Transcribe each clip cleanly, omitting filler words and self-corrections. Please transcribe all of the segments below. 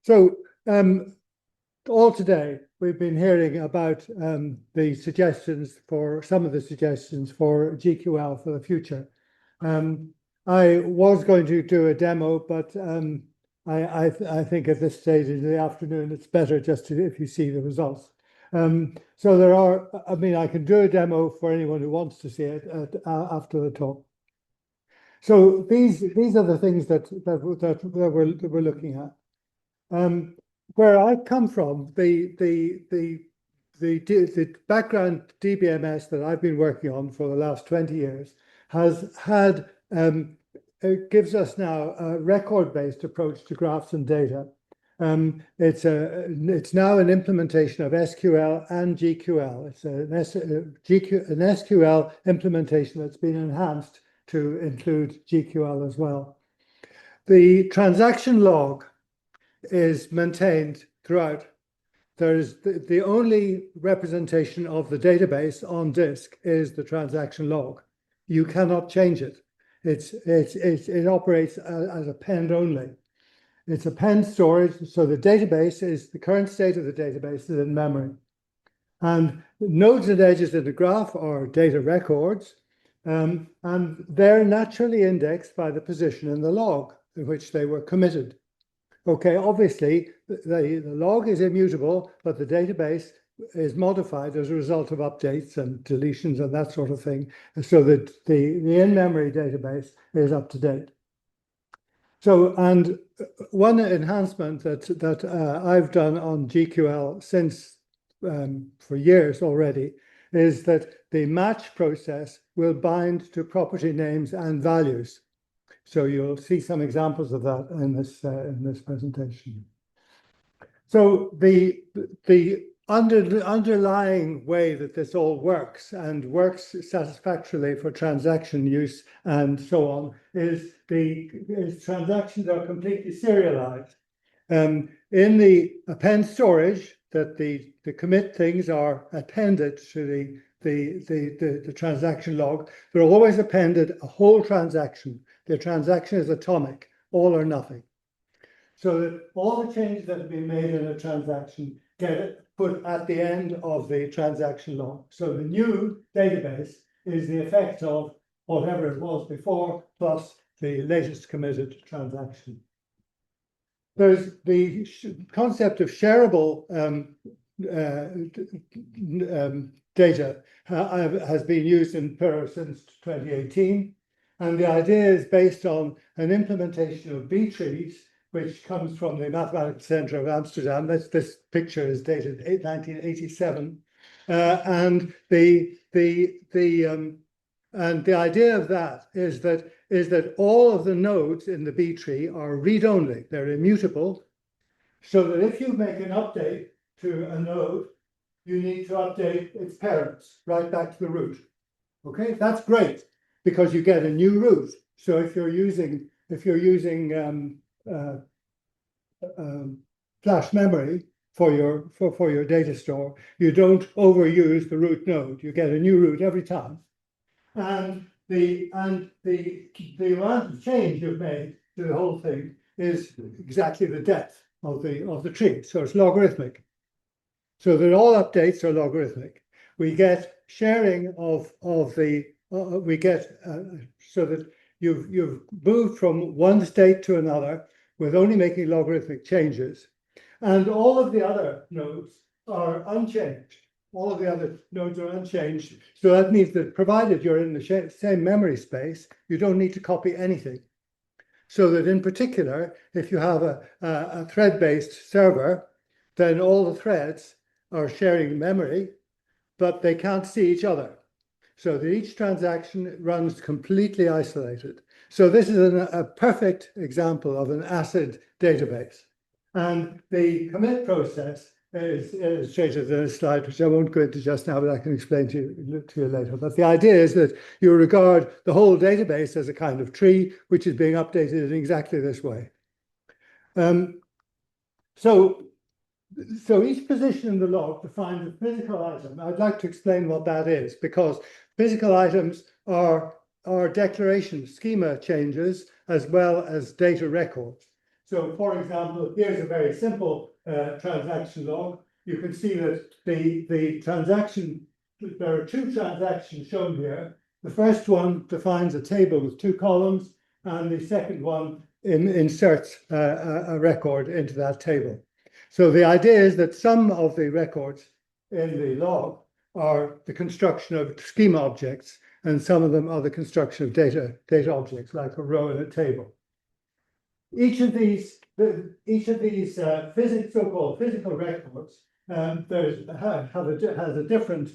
So all today, we've been hearing about the suggestions for some of the suggestions for GQL for the future. I was going to do a demo, but I think at this stage in the afternoon, it's better just to, if you see the results. So there are, I mean, I can do a demo for anyone who wants to see it after the talk. So these are the things that we're looking at. Where I come from, the background DBMS that I've been working on for the last 20 years has had, it gives us now a record-based approach to graphs and data. It's now an implementation of SQL and GQL. It's an SQL implementation that's been enhanced to include GQL as well. The transaction log is maintained throughout. There's the only representation of the database on disk is the transaction log. You cannot change it. It operates as append only. It's append storage, so the database is the current state of the database is in memory. And nodes and edges in the graph are data records, and they're naturally indexed by the position in the log in which they were committed. Okay, obviously, the log is immutable, but the database is modified as a result of updates and deletions and that sort of thing, so that the in-memory database is up to date. So, and one enhancement that I've done on GQL since for years already is that the match process will bind to property names and values. So you'll see some examples of that in this presentation. So the underlying way that this all works and works satisfactorily for transaction use and so on is transactions are completely serialized. In the append storage, that the commit things are appended to the transaction log. They're always appended a whole transaction. The transaction is atomic, all or nothing. So that all the changes that have been made in a transaction get put at the end of the transaction log. So the new database is the effect of whatever it was before plus the latest committed transaction. There's the concept of shareable data has been used in Piro since 2018. And the idea is based on an implementation of B trees, which comes from the Mathematical Center of Amsterdam. This picture is dated 1987. And the idea of that is that all of the nodes in the B tree are read-only. They're immutable, so that if you make an update to a node, you need to update its parents right back to the root. Okay, that's great because you get a new root. So if you're using flash memory for your data store, you don't overuse the root node. You get a new root every time. And the amount of change you've made to the whole thing is exactly the depth of the tree. So it's logarithmic. So that all updates are logarithmic. We get sharing of the so that you've moved from one state to another with only making logarithmic changes, and all of the other nodes are unchanged. All of the other nodes are unchanged. So that means that provided you're in the same memory space, you don't need to copy anything. So that in particular, if you have a thread-based server, then all the threads are sharing memory, but they can't see each other. So that each transaction runs completely isolated. So this is a perfect example of an ACID database. And the commit process is illustrated in a slide, which I won't go into just now, but I can explain to you later. But the idea is that you regard the whole database as a kind of tree, which is being updated in exactly this way. So each position in the log defines a physical item. I'd like to explain what that is, because physical items are declaration schema changes as well as data records. So, for example, here's a very simple transaction log. You can see that the transaction, there are two transactions shown here. The first one defines a table with two columns, and the second one inserts a record into that table. So the idea is that some of the records in the log are the construction of schema objects, and some of them are the construction of data objects, like a row in a table. Each of these so-called physical records has a different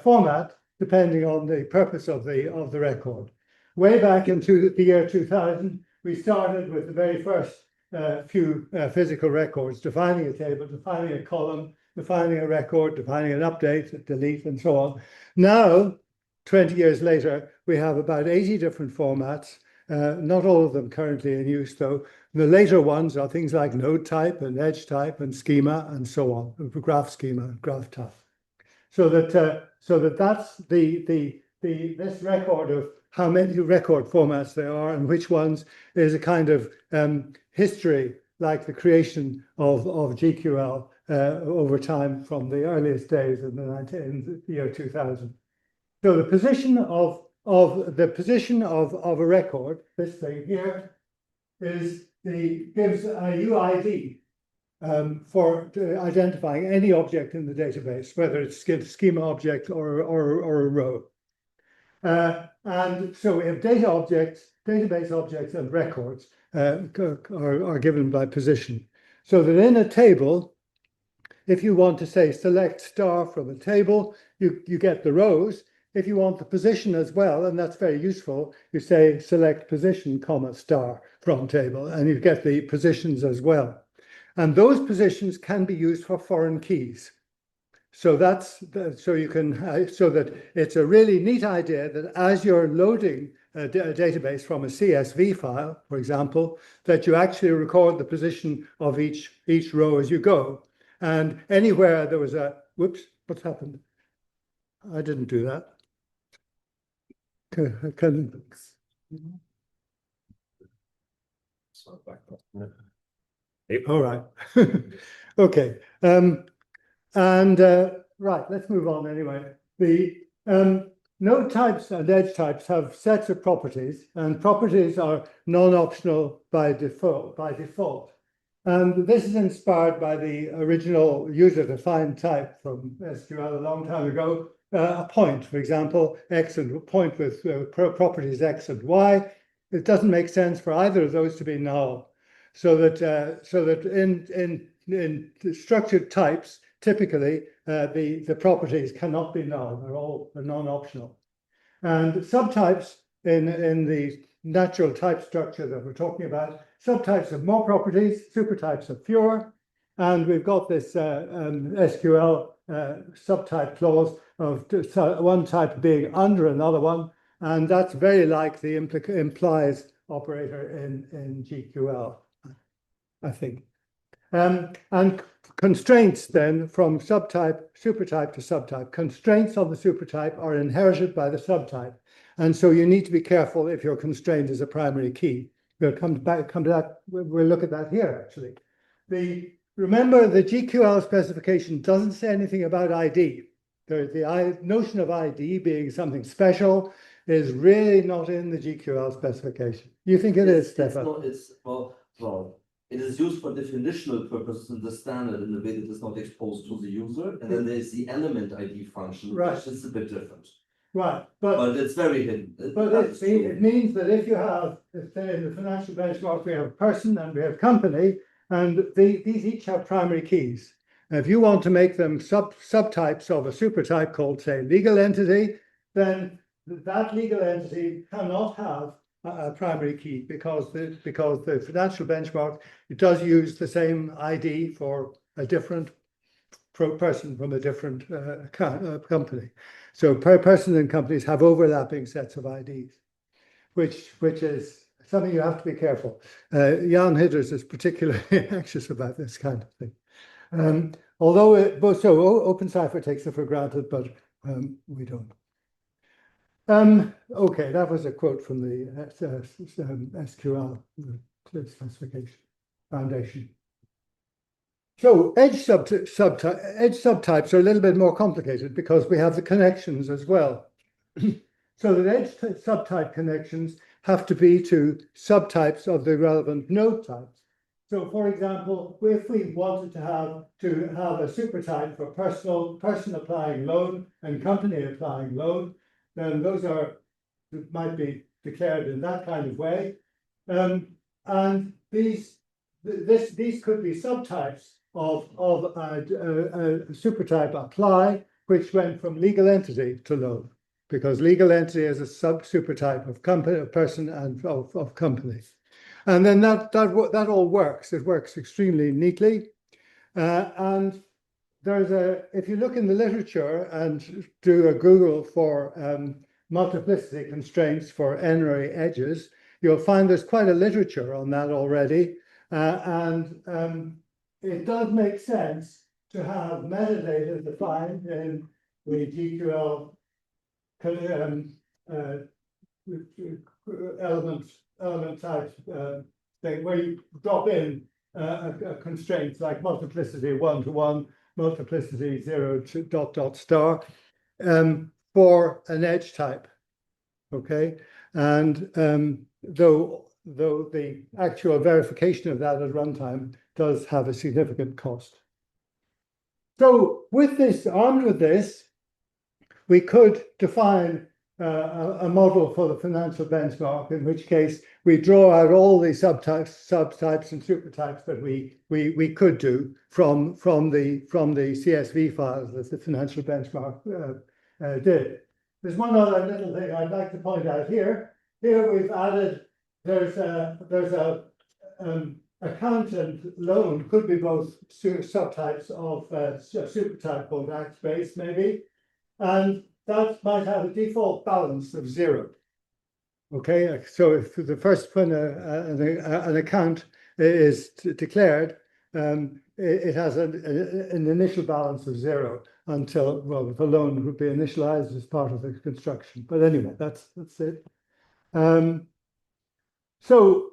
format depending on the purpose of the record. Way back into the year 2000, we started with the very first few physical records, defining a table, defining a column, defining a record, defining an update, a delete, and so on. Now, 20 years later, we have about 80 different formats, not all of them currently in use, though. The later ones are things like node type and edge type and schema and so on, graph schema, graph type. So that's this record of how many record formats there are and which ones is a kind of history, like the creation of GQL over time from the earliest days in the year 2000. So the position of a record, this thing here, gives a UID for identifying any object in the database, whether it's a schema object or a row. And so we have database objects, and records are given by position. So that in a table, if you want to say select star from a table, you get the rows. If you want the position as well, and that's very useful, you say select position, comma, star from table, and you get the positions as well. And those positions can be used for foreign keys. So so that it's a really neat idea that as you're loading a database from a CSV file, for example, that you actually record the position of each row as you go. And anywhere there was a, whoops, what's happened? I didn't do that. All right. Okay. Right, let's move on anyway. The node types and edge types have sets of properties, and properties are non-optional by default. And this is inspired by the original user-defined type from SQL a long time ago. A point, for example, x and point with properties x and y. It doesn't make sense for either of those to be null. So that in structured types, typically the properties cannot be null. They're all non-optional. And subtypes in the natural type structure that we're talking about, subtypes have more properties, supertypes have fewer. And we've got this SQL subtype clause of one type being under another one. And that's very like the implies operator in GQL, I think. And constraints then from supertype to subtype. Constraints on the supertype are inherited by the subtype. And so you need to be careful if your constraint is a primary key. We'll come to that, we'll look at that here actually. Remember, the GQL specification doesn't say anything about ID. The notion of ID being something special is really not in the GQL specification. You think it is, Stefan? Well, it is used for definitional purposes in the standard in the way that is not exposed to the user. And then there's the element ID function, right, which is a bit different. Right, but it's very hidden. But it means that if you have, say in the financial benchmark, we have person and we have company, and these each have primary keys. And if you want to make them subtypes of a supertype called, say, legal entity, then that legal entity cannot have a primary key because the financial benchmark, it does use the same ID for a different person from a different company. So person and companies have overlapping sets of IDs, which is something you have to be careful. Jan Hidders is particularly anxious about this kind of thing. Although OpenCipher takes it for granted, but we don't. Okay, that was a quote from the SQL specification. foundation. So edge subtypes are a little bit more complicated because we have the connections as well. So the edge subtype connections have to be to subtypes of the relevant node types. So for example, if we wanted to have a supertype for person applying load and company applying load, then those might be declared in that kind of way. And these could be subtypes of a supertype apply, which went from legal entity to load, because legal entity is a supertype of company, of person, and of company. And then that all works. It works extremely neatly. And if you look in the literature and do a Google for multiplicity constraints for n-ary edges, you'll find there's quite a literature on that already. It does make sense to have metadata defined in the GQL element type thing, where you drop in a constraint like multiplicity 1 to 1, multiplicity 0 to ... for an edge type. Okay, and though the actual verification of that at runtime does have a significant cost. So with this, armed with this, we could define a model for the financial benchmark, in which case we draw out all the subtypes and supertypes that we could do from the CSV files that the financial benchmark did. There's one other little thing I'd like to point out here. Here we've added, there's a account and loan could be both subtypes of supertype called ACT-based maybe, and that might have a default balance of 0. Okay, so if the first when an account is declared, it has an initial balance of 0 until, well, the loan would be initialized as part of the construction. But anyway, that's it. So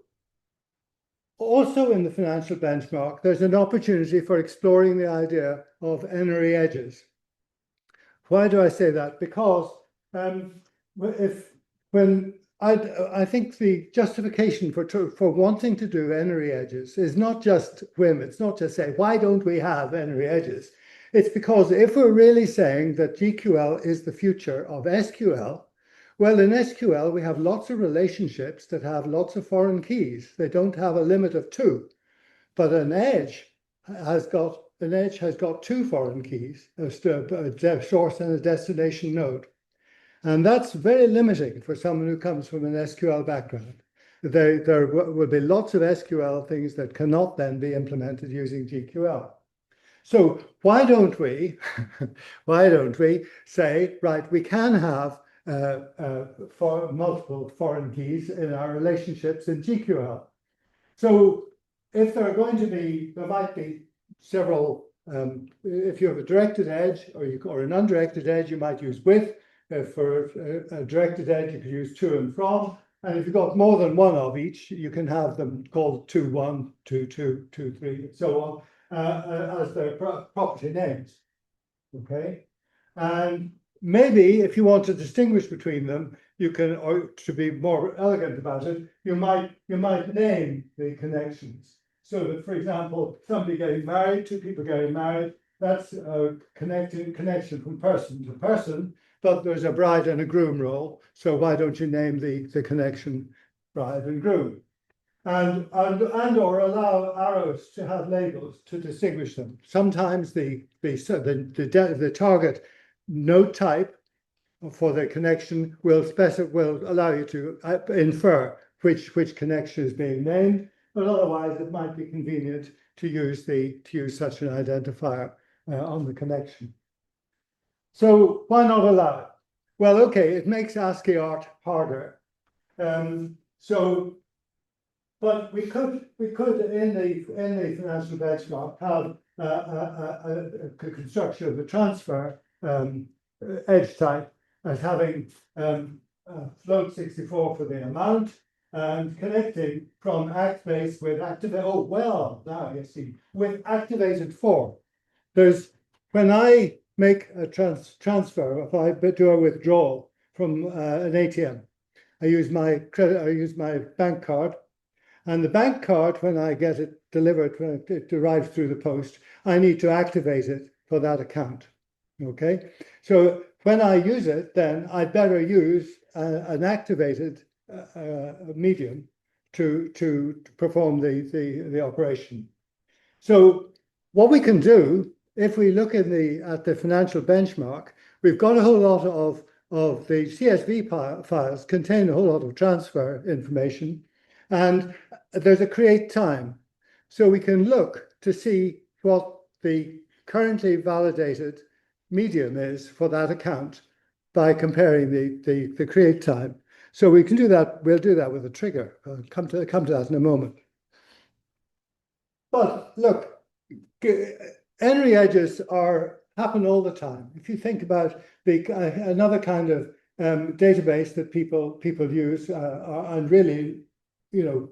also in the financial benchmark, there's an opportunity for exploring the idea of n-ary edges. Why do I say that? Because I think the justification for wanting to do n-ary edges is not just whim. It's not just say, why don't we have n-ary edges? It's because if we're really saying that GQL is the future of SQL, well, in SQL, we have lots of relationships that have lots of foreign keys. They don't have a limit of 2, but an edge has got 2 foreign keys, a source and a destination node. And that's very limiting for someone who comes from an SQL background. There will be lots of SQL things that cannot then be implemented using GQL. So why don't we say, right, we can have for multiple foreign keys in our relationships in GQL. So if there are going to be, there might be several, if you have a directed edge or an undirected edge, you might use with. For a directed edge, you could use to and from. And if you've got more than one of each, you can have them called 2, 1, 2, 2, 2, 3, and so on, as their property names. Okay. And maybe if you want to distinguish between them, you can, or to be more elegant about it, you might name the connections. So that, for example, somebody getting married, 2 people getting married, that's a connection from person to person, but there's a bride and a groom role. So why don't you name the connection bride and groom? And or allow arrows to have labels to distinguish them. Sometimes the target node type for the connection will allow you to infer which connection is being named, but otherwise it might be convenient to use such an identifier on the connection. So why not allow it? Well, okay, it makes ASCII art harder. But we could in the financial benchmark have a construction of the transfer edge type as having float 64 for the amount and connecting from ActBase with activate. Oh, well, now you see, with activated for. There's, when I make a transfer, if I do a withdrawal from an ATM, I use my bank card, and the bank card, when I get it delivered, when it arrives through the post, I need to activate it for that account. Okay, so when I use it, then I'd better use an activated medium to perform the operation. So what we can do, if we look at the financial benchmark, we've got a whole lot of the CSV files contain a whole lot of transfer information, and there's a create time. So we can look to see what the currently validated medium is for that account by comparing the create time. So we can do that. We'll do that with a trigger. I'll come to that in a moment. But look, n-ary edges happen all the time. If you think about another kind of database that people use, and really, you know,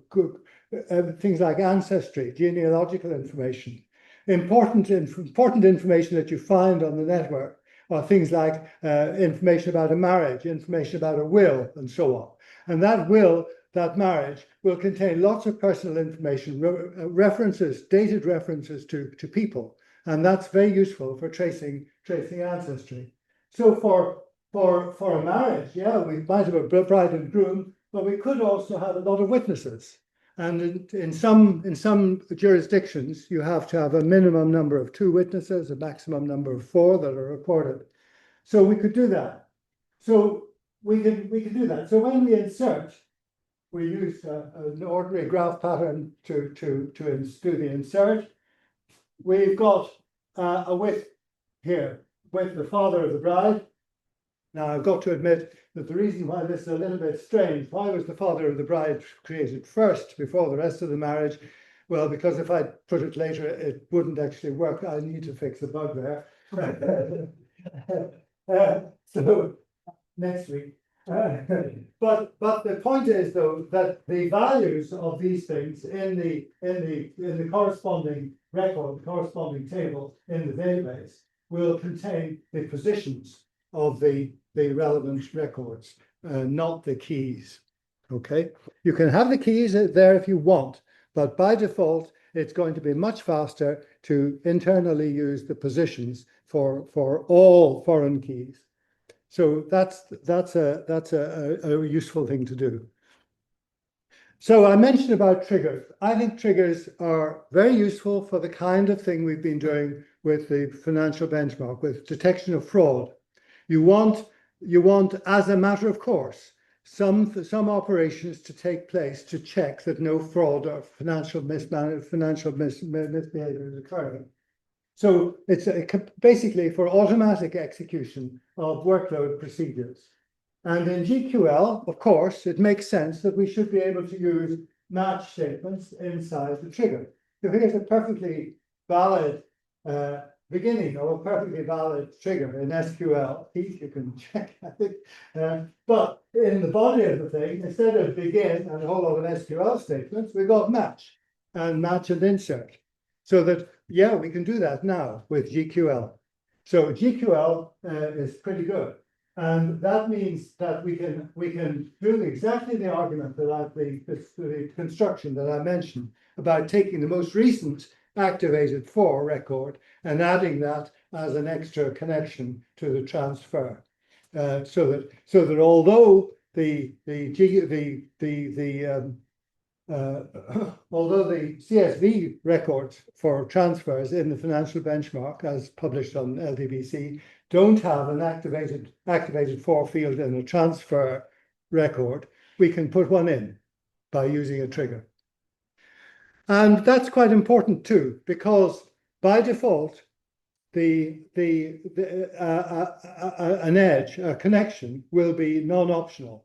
things like ancestry, genealogical information, important information that you find on the network are things like information about a marriage, information about a will, and so on. And that marriage will contain lots of personal information, references, dated references to people, and that's very useful for tracing ancestry. So for a marriage, yeah, we might have a bride and groom, but we could also have a lot of witnesses. And in some jurisdictions, you have to have a minimum number of 2 witnesses, a maximum number of 4 that are recorded. So we could do that. So we can do that. So when we insert, we use an ordinary graph pattern to do the insert. We've got a with here, with the father of the bride. Now, I've got to admit that the reason why this is a little bit strange, why was the father of the bride created first before the rest of the marriage? Well, because if I put it later, it wouldn't actually work. I need to fix the bug there. So next week. But the point is, though, that the values of these things in the corresponding record, the corresponding table in the database, will contain the positions of the relevant records, not the keys. Okay, you can have the keys there if you want, but by default, it's going to be much faster to internally use the positions for all foreign keys. So that's a useful thing to do. So I mentioned about triggers. I think triggers are very useful for the kind of thing we've been doing with the financial benchmark, with detection of fraud. You want, as a matter of course, some operations to take place to check that no fraud or financial misbehavior is occurring. So it's basically for automatic execution of workload procedures. And in GQL, of course, it makes sense that we should be able to use match statements inside the trigger. So here's a perfectly valid beginning of a perfectly valid trigger in SQL. You can check, I think. But in the body of the thing, instead of begin and a whole lot of SQL statements, we've got match and insert. So that, yeah, we can do that now with GQL. So GQL is pretty good. And that means that we can do exactly the argument that the construction that I mentioned about taking the most recent activated for record and adding that as an extra connection to the transfer, so that although although the CSV records for transfers in the financial benchmark, as published on LDBC, don't have an activated for field in a transfer record, we can put one in by using a trigger. And that's quite important too, because by default, an edge, a connection, will be non-optional.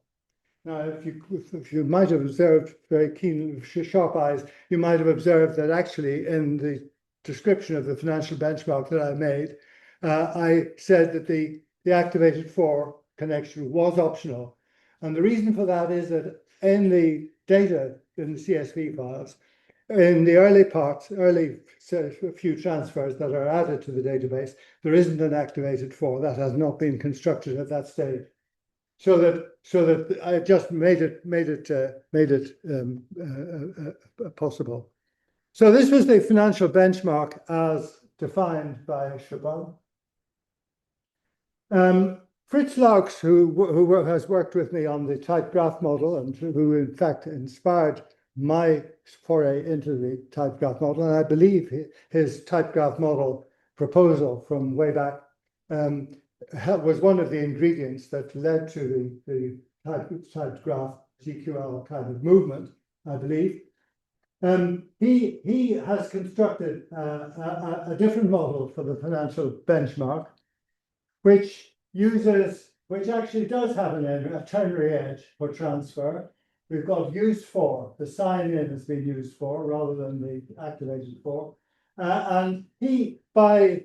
Now, if you might have observed, very keen, sharp eyes, you might have observed that actually in the description of the financial benchmark that I made, I said that the activated for connection was optional. And the reason for that is that in the data in the CSV files, in the early parts, few transfers that are added to the database, there isn't an activated for. That has not been constructed at that stage. So that I just made it possible. So this was the financial benchmark as defined by Chabon. Fritz Laux, who has worked with me on the type graph model and who in fact inspired my foray into the type graph model, and I believe his type graph model proposal from way back was one of the ingredients that led to the type graph GQL kind of movement, I believe. He has constructed a different model for the financial benchmark, which actually does have a ternary edge for transfer. We've got used for, the sign in has been used for rather than the activated for. And he, by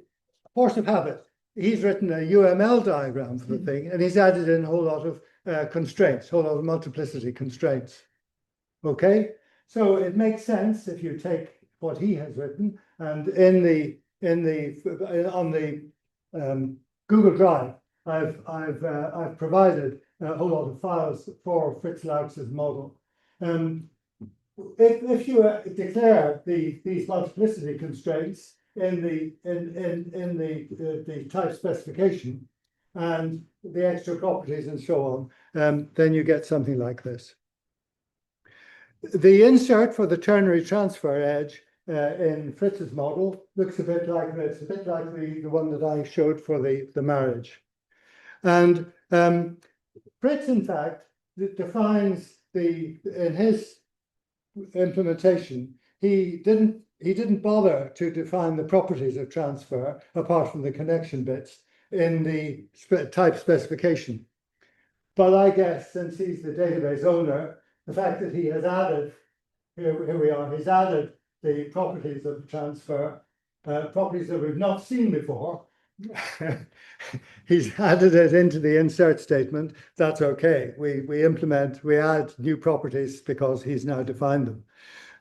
force of habit, he's written a UML diagram for the thing, and he's added in a whole lot of constraints, a whole lot of multiplicity constraints. Okay, so it makes sense if you take what he has written, and on the Google Drive, I've provided a whole lot of files for Fritz Laux's model. If you declare these multiplicity constraints in the type specification and the extra properties and so on, then you get something like this. The insert for the ternary transfer edge in Fritz's model looks a bit like this, a bit like the one that I showed for the marriage. And Fritz, in fact, defines in his implementation, he didn't bother to define the properties of transfer apart from the connection bits in the type specification. But I guess since he's the database owner, the fact that he has added, here we are, he's added the properties of the transfer, properties that we've not seen before. He's added it into the insert statement. That's okay. We add new properties because he's now defined them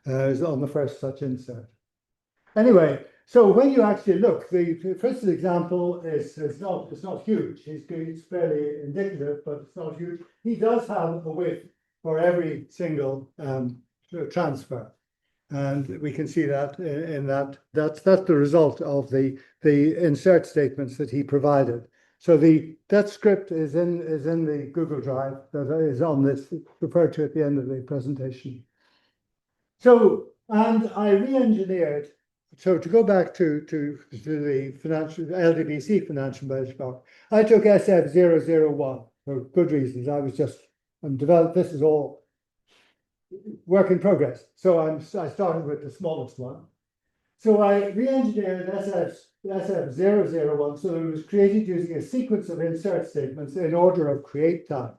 on the first such insert. Anyway, so when you actually look, the first example is not huge. It's fairly indicative, but it's not huge. He does have a width for every single transfer. And we can see that in that. That's the result of the insert statements that he provided. So that script is in the Google Drive that is on this, referred to at the end of the presentation. So, and I re-engineered. So to go back to the LDBC financial benchmark, I took SF001 for good reasons. This is all work in progress. So I started with the smallest one. So I re-engineered SF001 so that it was created using a sequence of insert statements in order of create time.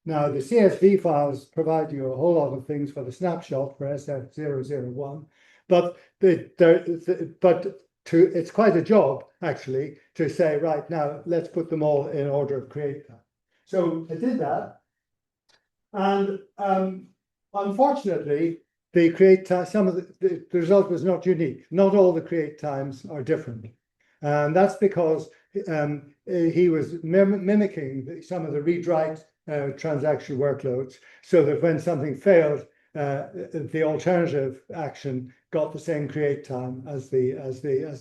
Now the CSV files provide you a whole lot of things for the snapshot for SF001, but it's quite a job actually to say, right, now let's put them all in order of create time. So I did that, and unfortunately, the create time, the result was not unique. Not all the create times are different. And that's because he was mimicking some of the read-write transaction workloads, so that when something failed, the alternative action got the same create time as the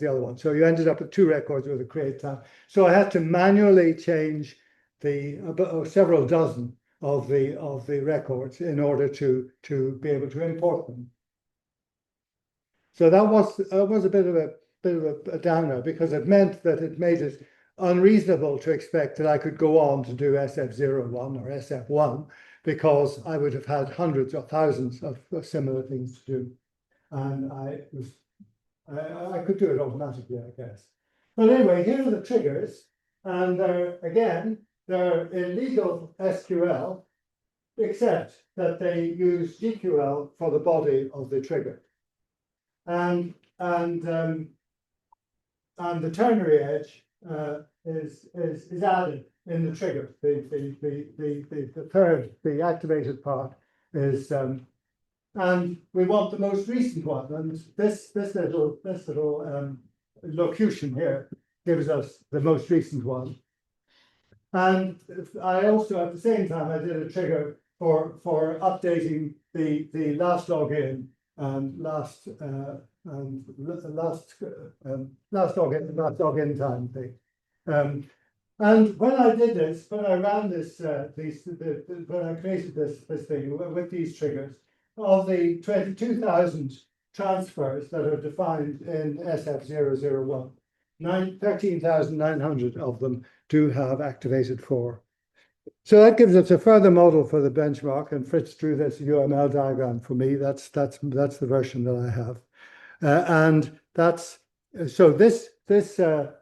other one. So you ended up with two records with a create time. So I had to manually change several dozen of the records in order to be able to import them. So that was a bit of a downer, because it meant that it made it unreasonable to expect that I could go on to do SF01 or SF1, because I would have had hundreds or thousands of similar things to do, and I could do it automatically, I guess. But anyway, here are the triggers, and they're in legal SQL, except that they use GQL for the body of the trigger, and the ternary edge is added in the trigger. The activated part and we want the most recent one. And this little locution here gives us the most recent one. And I also, at the same time, I did a trigger for updating the last login and last login time thing. And when I did this, when I ran this, when I created this thing with these triggers, of the 22,000 transfers that are defined in SF001, 13,900 of them do have activated 4. So that gives us a further model for the benchmark, and Fritz drew this UML diagram for me. That's the version that I have, and that's so the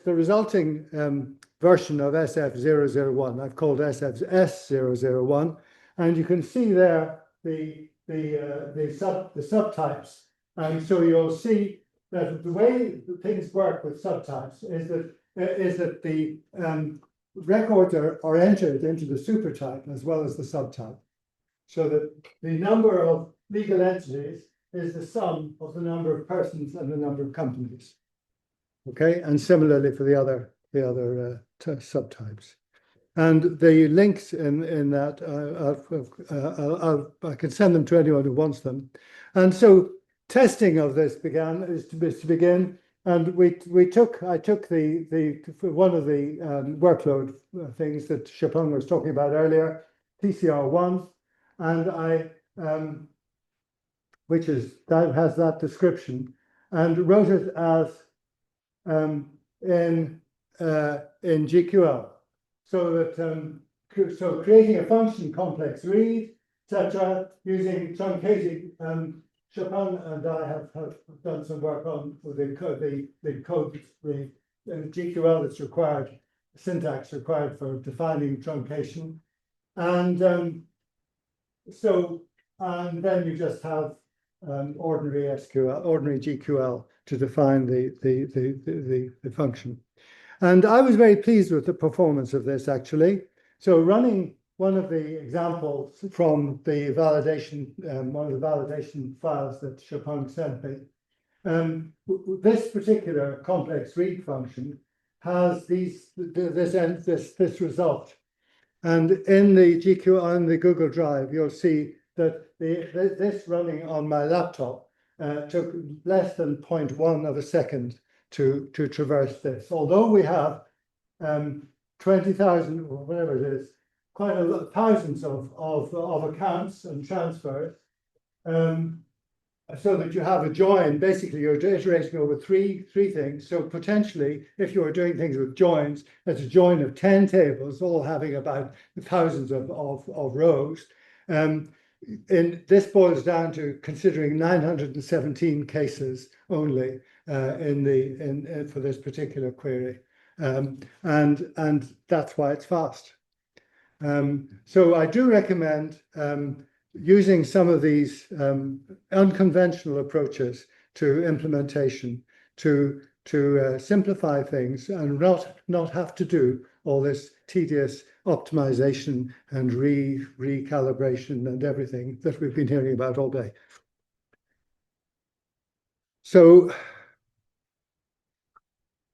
resulting version of SF001 I've called SFS001, and you can see there the subtypes, and so you'll see that the way things work with subtypes is that the records are entered into the supertype as well as the subtype, so that the number of legal entities is the sum of the number of persons and the number of companies. Okay, and similarly for the other subtypes. And the links in that I can send them to anyone who wants them. And so testing of this is to begin. And I took one of the workload things that Chopin was talking about earlier, PCR1, and that has that description, and wrote it as in GQL, so that so creating a function complex read, etc., using truncating. Chopin and I have done some work on the code, the GQL that's required, syntax required for defining truncation, and then you just have ordinary GQL to define the function. And I was very pleased with the performance of this, actually. So running one of the examples from the validation, one of the validation files that Chopin sent me, this particular complex read function has this result. And in the GQ on the Google Drive, you'll see that this running on my laptop took less than 0.1 of a second to traverse this. Although we have 20,000 or whatever it is, quite a lot, thousands of accounts and transfers, so that you have a join. Basically, you're iterating over three things. So potentially, if you are doing things with joins, that's a join of 10 tables, all having about thousands of rows. And this boils down to considering 917 cases only for this particular query, and that's why it's fast. So I do recommend using some of these unconventional approaches to implementation to simplify things and not have to do all this tedious optimization and recalibration and everything that we've been hearing about all day. So,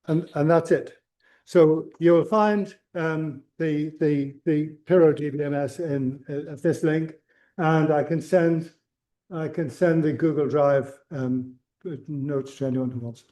and that's it. So you'll find the Piro DBMS at this link, and I can send the Google Drive notes to anyone who wants it.